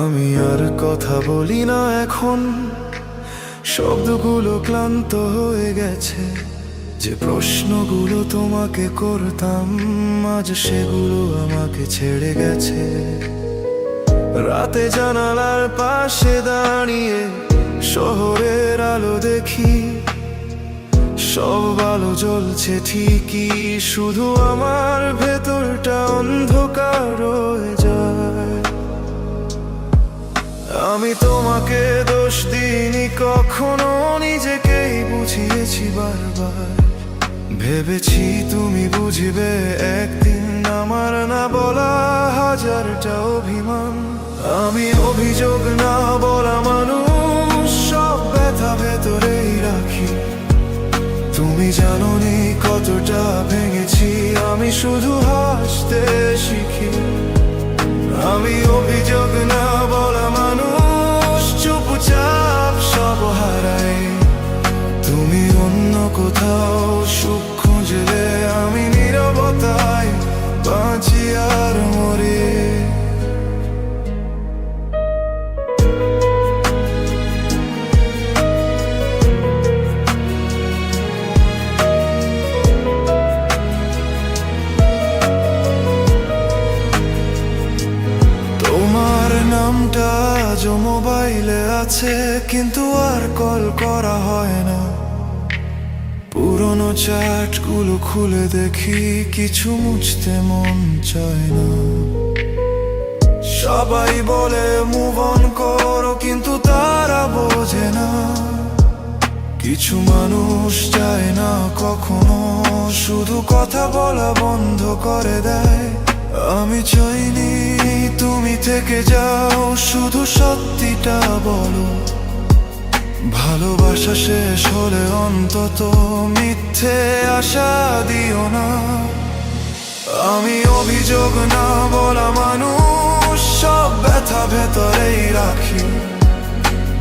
আমি আর কথা বলি না এখন, শব্দগুলো ক্লান্ত হয়ে গেছে। যে প্রশ্নগুলো তোমাকে করতাম আজ সেগুলো আমাকে ছেড়ে গেছে। রাতে জানালার পাশে দাঁড়িয়ে শহরের আলো দেখি, সব আলো জ্বলছে ঠিকই, শুধু আমার ভেতরটা অন্ধকার রয়ে যায়। আমি তোমাকে দোষ দিইনি কখনো, নিজেকেই বুঝিয়েছি বারবার। ভেবেছি তুমি বুঝবে একদিন আমার না বলা হাজারটা অভিমান। আমি অভিযোগ না বলা মানুষ, সব ব্যথা ভেতরেই রাখি। তুমি জানোনি কতটা ভেঙেছি, আমি শুধু হাসতে শিখি। আমি অভিযোগ না বলা মানুষ, চুপচাপ সব হারাই। তুমি অন্য কোথাও সুখ খুঁজলে আমি নীরবতায় বাঁচি আর মরি। তোমার নামটা আজ মোবাইলে আছে, কিন্তু আর কল করা হয় না। পুরনো চ্যাটগুলো খুলে দেখি, কিছু মুছতে মন চায় না। সবাই বলে মুভ অন করো, কিন্তু তারা বোঝে না কিছু মানুষ চায় না কখনো, শুধু কথা বলা বন্ধ করে দেয়। আমি চাইনি তুমি থেকে যাও, শুধু সত্যিটা বলো। ভালোবাসা শেষ হলে অন্তত মিথ্যে আশা দিও না। আমি অভিযোগ না বলা মানুষ, সব ব্যথা ভেতরেই রাখি।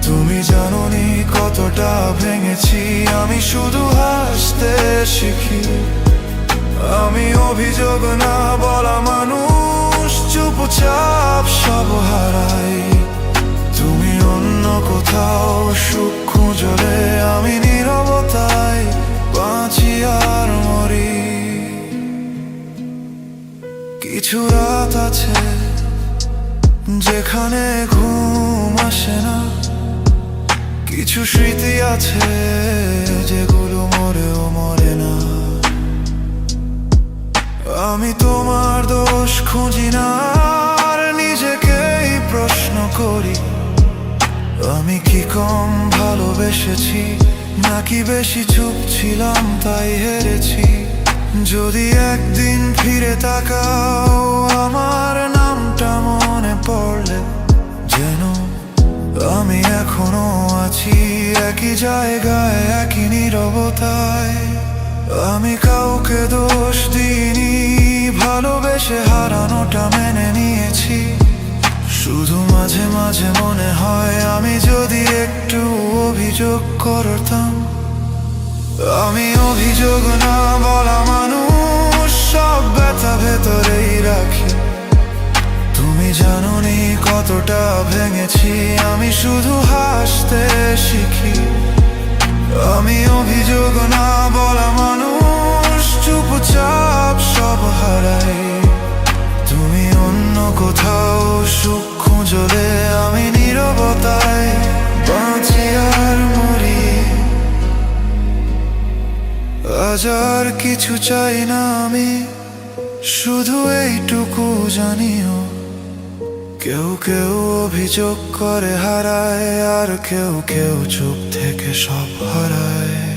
তুমি জানোনি কতটা ভেঙেছি, আমি শুধু হাসতে শিখি। আমি অভিযোগ না বলা মানুষ, চুপচাপ সব হারাই। তুমি অন্য কোথাও সুখ খুঁজলে আমি নীরবতায় বাঁচি আর মরি। কিছু রাত আছে যেখানে ঘুম আসে না, কিছু স্মৃতি আছে যেগুলো মরেও মরে না। আমি তোমার দোষ খুঁজি না, আর নিজেকেই প্রশ্ন করি। আমি কি কম ভালোবেসেছি, নাকি বেশি চুপ ছিলাম তাই হেরেছি? যদি একদিন ফিরে তাকাও আমার নামটা মনে পড়লে, যেন আমি এখনো আছি একই জায়গায়, একই নীরবতায়। আমি কাউকে দোষ দিইনি, ভালোবেসে হারানোটা মেনে নিয়েছি। শুধু মাঝে মাঝে মনে হয় আমি যদি একটু অভিযোগ করতাম। আমি অভিযোগ না বলা মানুষ, সব ব্যথা ভেতরেই রাখি। তুমি জানোনি কতটা ভেঙেছি, আমি শুধু হাসতে শিখি। আমি অভিযোগ না বলা মানুষ, চুপচাপ সব হারাই। তুমি অন্য কোথাও সুখ খুঁজলে আমি নীরবতায় বাঁচি আর মরি। আজ আর কিছু চাই না আমি, শুধু এইটুকু জানিও। কেউ কেউ অভিযোগ করে হারায়, আর কেউ কেউ চুপ থেকে সব হারায়।